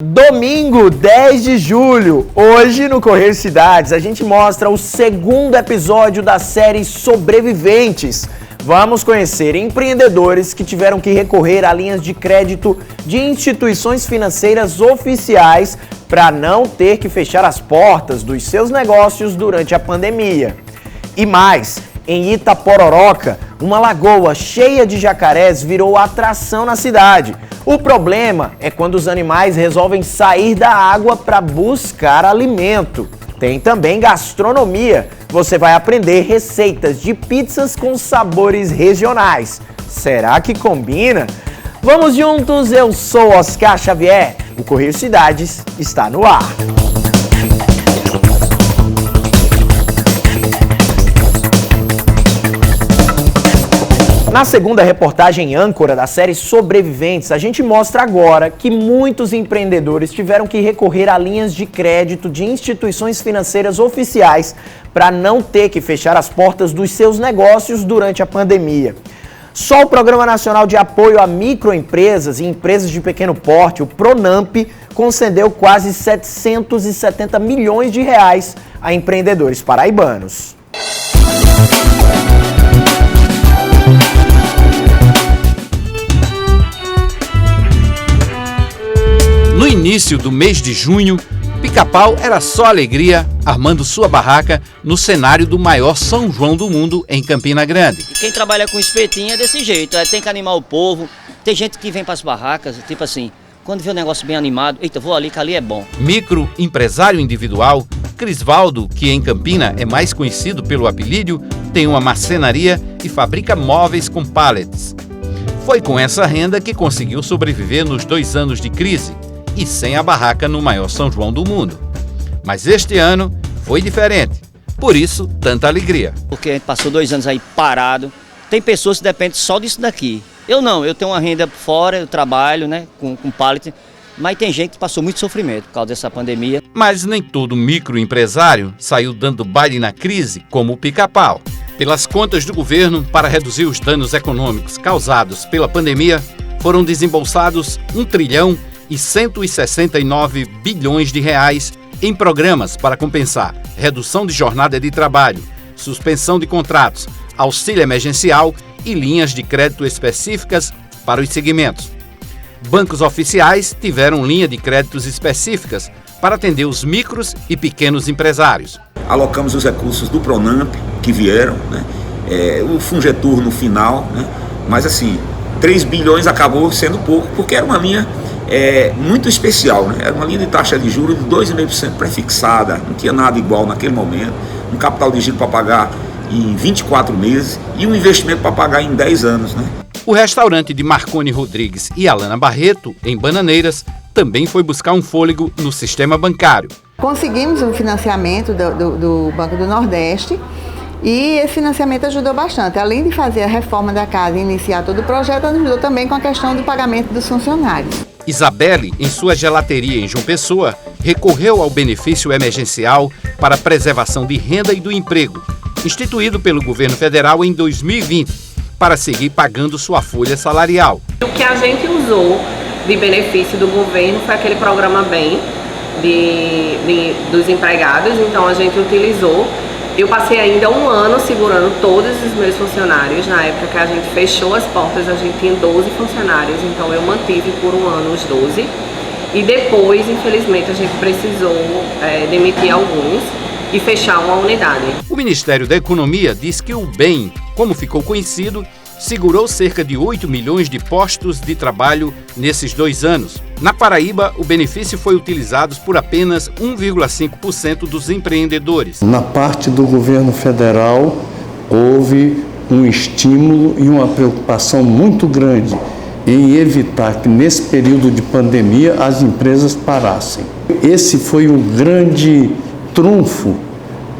Domingo, 10 de julho, hoje no Correr Cidades, a gente mostra o segundo episódio da série Sobreviventes. Vamos conhecer empreendedores que tiveram que recorrer a linhas de crédito de instituições financeiras oficiais para não ter que fechar as portas dos seus negócios durante a pandemia. E mais, em Itapororoca, uma lagoa cheia de jacarés virou atração na cidade. O problema é quando os animais resolvem sair da água para buscar alimento. Tem também gastronomia. Você vai aprender receitas de pizzas com sabores regionais. Será que combina? Vamos juntos, eu sou Oscar Xavier. O Correr Cidades está no ar. Na segunda reportagem âncora da série Sobreviventes, a gente mostra agora que muitos empreendedores tiveram que recorrer a linhas de crédito de instituições financeiras oficiais para não ter que fechar as portas dos seus negócios durante a pandemia. Só o Programa Nacional de Apoio a Microempresas e Empresas de Pequeno Porte, o PRONAMP, concedeu quase 770 milhões de reais a empreendedores paraibanos. No início do mês de junho, Pica-Pau era só alegria, armando sua barraca no cenário do maior São João do mundo, em Campina Grande. Quem trabalha com espetinho é desse jeito, tem que animar o povo. Tem gente que vem para as barracas, tipo assim, quando vê um negócio bem animado, eita, vou ali que ali é bom. Microempresário individual, Crisvaldo, que em Campina é mais conhecido pelo apelídio, tem uma marcenaria e fabrica móveis com pallets. Foi com essa renda que conseguiu sobreviver nos 2 anos de crise e sem a barraca no maior São João do mundo. Mas este ano foi diferente, por isso tanta alegria. Porque a gente passou 2 anos aí parado, tem pessoas que dependem só disso daqui. Eu não, eu tenho uma renda fora, eu trabalho com pallet, mas tem gente que passou muito sofrimento por causa dessa pandemia. Mas nem todo microempresário saiu dando baile na crise como o Pica-Pau. Pelas contas do governo, para reduzir os danos econômicos causados pela pandemia, foram desembolsados 1,169 bilhões de reais em programas para compensar redução de jornada de trabalho, suspensão de contratos, auxílio emergencial e linhas de crédito específicas para os segmentos. Bancos oficiais tiveram linha de créditos específicas para atender os micros e pequenos empresários. Alocamos os recursos do PRONAMP que vieram, o Fungetur no final, mas assim, 3 bilhões acabou sendo pouco, porque era uma linha muito especial, Era uma linha de taxa de juros de 2,5% prefixada, não tinha nada igual naquele momento, um capital de giro para pagar em 24 meses e um investimento para pagar em 10 anos, O restaurante de Marconi Rodrigues e Alana Barreto, em Bananeiras, também foi buscar um fôlego no sistema bancário. Conseguimos um financiamento do Banco do Nordeste e esse financiamento ajudou bastante. Além de fazer a reforma da casa e iniciar todo o projeto, ajudou também com a questão do pagamento dos funcionários. Isabelle, em sua gelateria em João Pessoa, recorreu ao benefício emergencial para a preservação de renda e do emprego, instituído pelo governo federal em 2020, para seguir pagando sua folha salarial. O que a gente usou de benefício do governo foi aquele programa BEM dos empregados, então a gente utilizou. Eu passei ainda 1 ano segurando todos os meus funcionários. Na época que a gente fechou as portas, a gente tinha 12 funcionários, então eu mantive por 1 ano os 12. E depois, infelizmente, a gente precisou demitir alguns e fechar uma unidade. O Ministério da Economia diz que o BEM, como ficou conhecido, segurou cerca de 8 milhões de postos de trabalho nesses 2 anos. Na Paraíba, o benefício foi utilizado por apenas 1,5% dos empreendedores. Na parte do governo federal, houve um estímulo e uma preocupação muito grande em evitar que nesse período de pandemia as empresas parassem. Esse foi o grande trunfo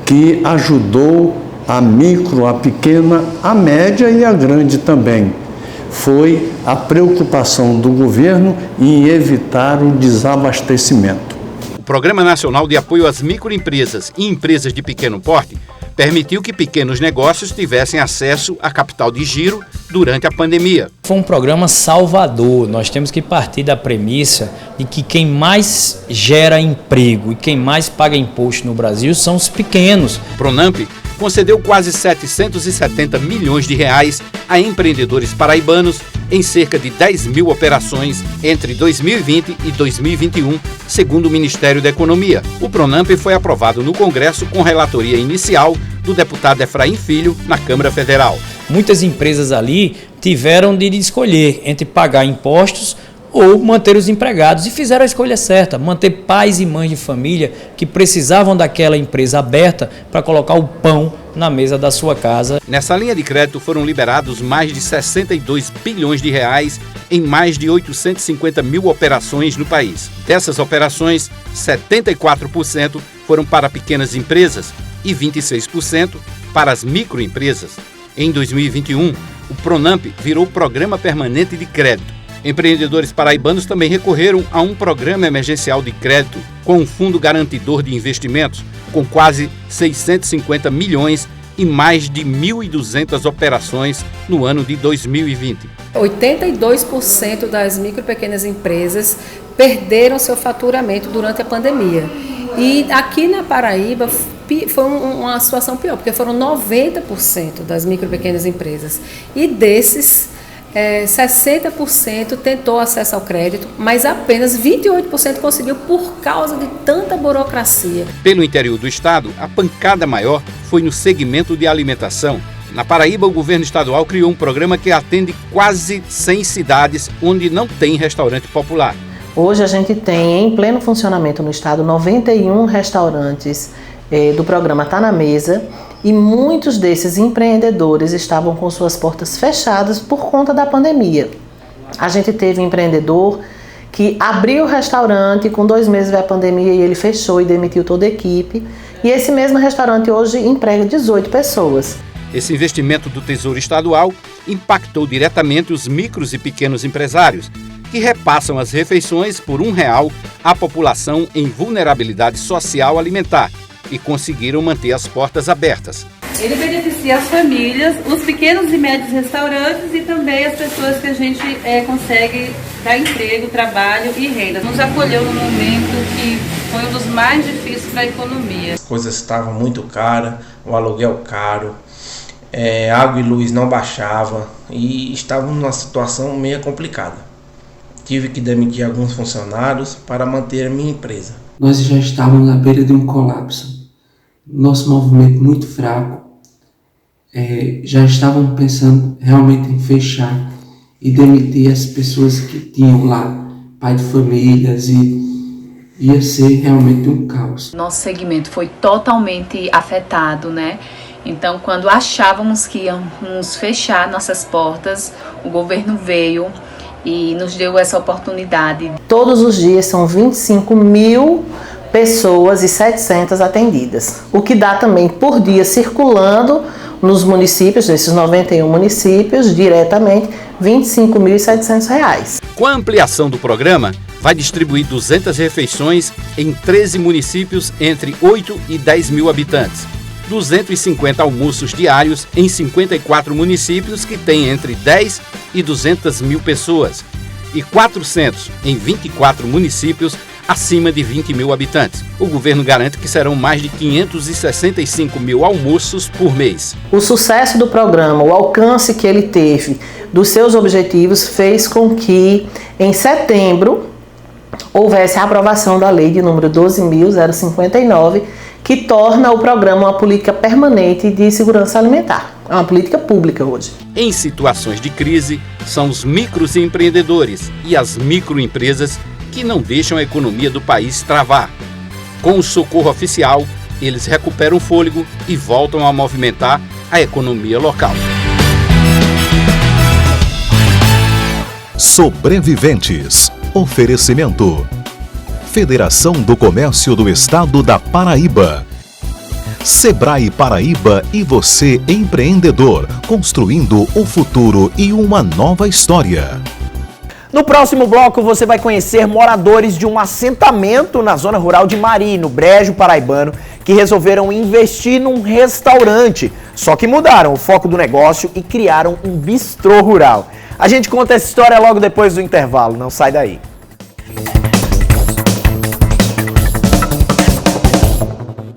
que ajudou a micro, a pequena, a média e a grande também. Foi a preocupação do governo em evitar o desabastecimento. O Programa Nacional de Apoio às Microempresas e Empresas de Pequeno Porte permitiu que pequenos negócios tivessem acesso a capital de giro durante a pandemia. Foi um programa salvador. Nós temos que partir da premissa de que quem mais gera emprego e quem mais paga imposto no Brasil são os pequenos. O Pronamp concedeu quase 770 milhões de reais a empreendedores paraibanos em cerca de 10 mil operações entre 2020 e 2021, segundo o Ministério da Economia. O Pronamp foi aprovado no Congresso com relatoria inicial do deputado Efraim Filho na Câmara Federal. Muitas empresas ali tiveram de escolher entre pagar impostos ou manter os empregados e fizeram a escolha certa, manter pais e mães de família que precisavam daquela empresa aberta para colocar o pão na mesa da sua casa. Nessa linha de crédito foram liberados mais de 62 bilhões de reais em mais de 850 mil operações no país. Dessas operações, 74% foram para pequenas empresas e 26% para as microempresas. Em 2021, o Pronamp virou Programa Permanente de Crédito. Empreendedores paraibanos também recorreram a um programa emergencial de crédito com um fundo garantidor de investimentos, com quase 650 milhões e mais de 1.200 operações no ano de 2020. 82% das micro e pequenas empresas perderam seu faturamento durante a pandemia. E aqui na Paraíba foi uma situação pior, porque foram 90% das micro e pequenas empresas. E desses, 60% tentou acesso ao crédito, mas apenas 28% conseguiu por causa de tanta burocracia. Pelo interior do estado, a pancada maior foi no segmento de alimentação. Na Paraíba, o governo estadual criou um programa que atende quase 100 cidades onde não tem restaurante popular. Hoje a gente tem em pleno funcionamento no estado 91 restaurantes do programa Tá na Mesa, e muitos desses empreendedores estavam com suas portas fechadas por conta da pandemia. A gente teve um empreendedor que abriu o restaurante, com 2 meses veio a pandemia e ele fechou e demitiu toda a equipe, e esse mesmo restaurante hoje emprega 18 pessoas. Esse investimento do Tesouro Estadual impactou diretamente os micros e pequenos empresários, que repassam as refeições por R$1 à população em vulnerabilidade social alimentar e conseguiram manter as portas abertas. Ele beneficia as famílias, os pequenos e médios restaurantes e também as pessoas que a gente consegue dar emprego, trabalho e renda. Nos acolheu num momento que foi um dos mais difíceis para a economia. As coisas estavam muito caras, o aluguel caro, água e luz não baixava e estávamos numa situação meio complicada. Tive que demitir alguns funcionários para manter a minha empresa. Nós já estávamos na beira de um colapso. Nosso movimento muito fraco. Já estavam pensando realmente em fechar e demitir as pessoas que tinham lá, pai de famílias, e ia ser realmente um caos. Nosso segmento foi totalmente afetado, né? Então, quando achávamos que íamos fechar nossas portas, o governo veio e nos deu essa oportunidade. Todos os dias são 25 mil pessoas e 700 atendidas, o que dá também por dia circulando nos municípios, nesses 91 municípios, diretamente R$25.700. Com a ampliação do programa, vai distribuir 200 refeições em 13 municípios entre 8 e 10 mil habitantes. 250 almoços diários em 54 municípios que têm entre 10 e 200 mil pessoas e 400 em 24 municípios acima de 20 mil habitantes. O governo garante que serão mais de 565 mil almoços por mês. O sucesso do programa, o alcance que ele teve dos seus objetivos, fez com que em setembro houvesse a aprovação da lei de número 12.059, que torna o programa uma política permanente de segurança alimentar. É uma política pública hoje. Em situações de crise, são os micros empreendedores e as microempresas que não deixam a economia do país travar. Com o socorro oficial, eles recuperam o fôlego e voltam a movimentar a economia local. Sobreviventes. Oferecimento: Federação do Comércio do Estado da Paraíba. Sebrae Paraíba e você, empreendedor, construindo o futuro e uma nova história. No próximo bloco você vai conhecer moradores de um assentamento na zona rural de Mari, no Brejo Paraibano, que resolveram investir num restaurante, só que mudaram o foco do negócio e criaram um bistrô rural. A gente conta essa história logo depois do intervalo, não sai daí.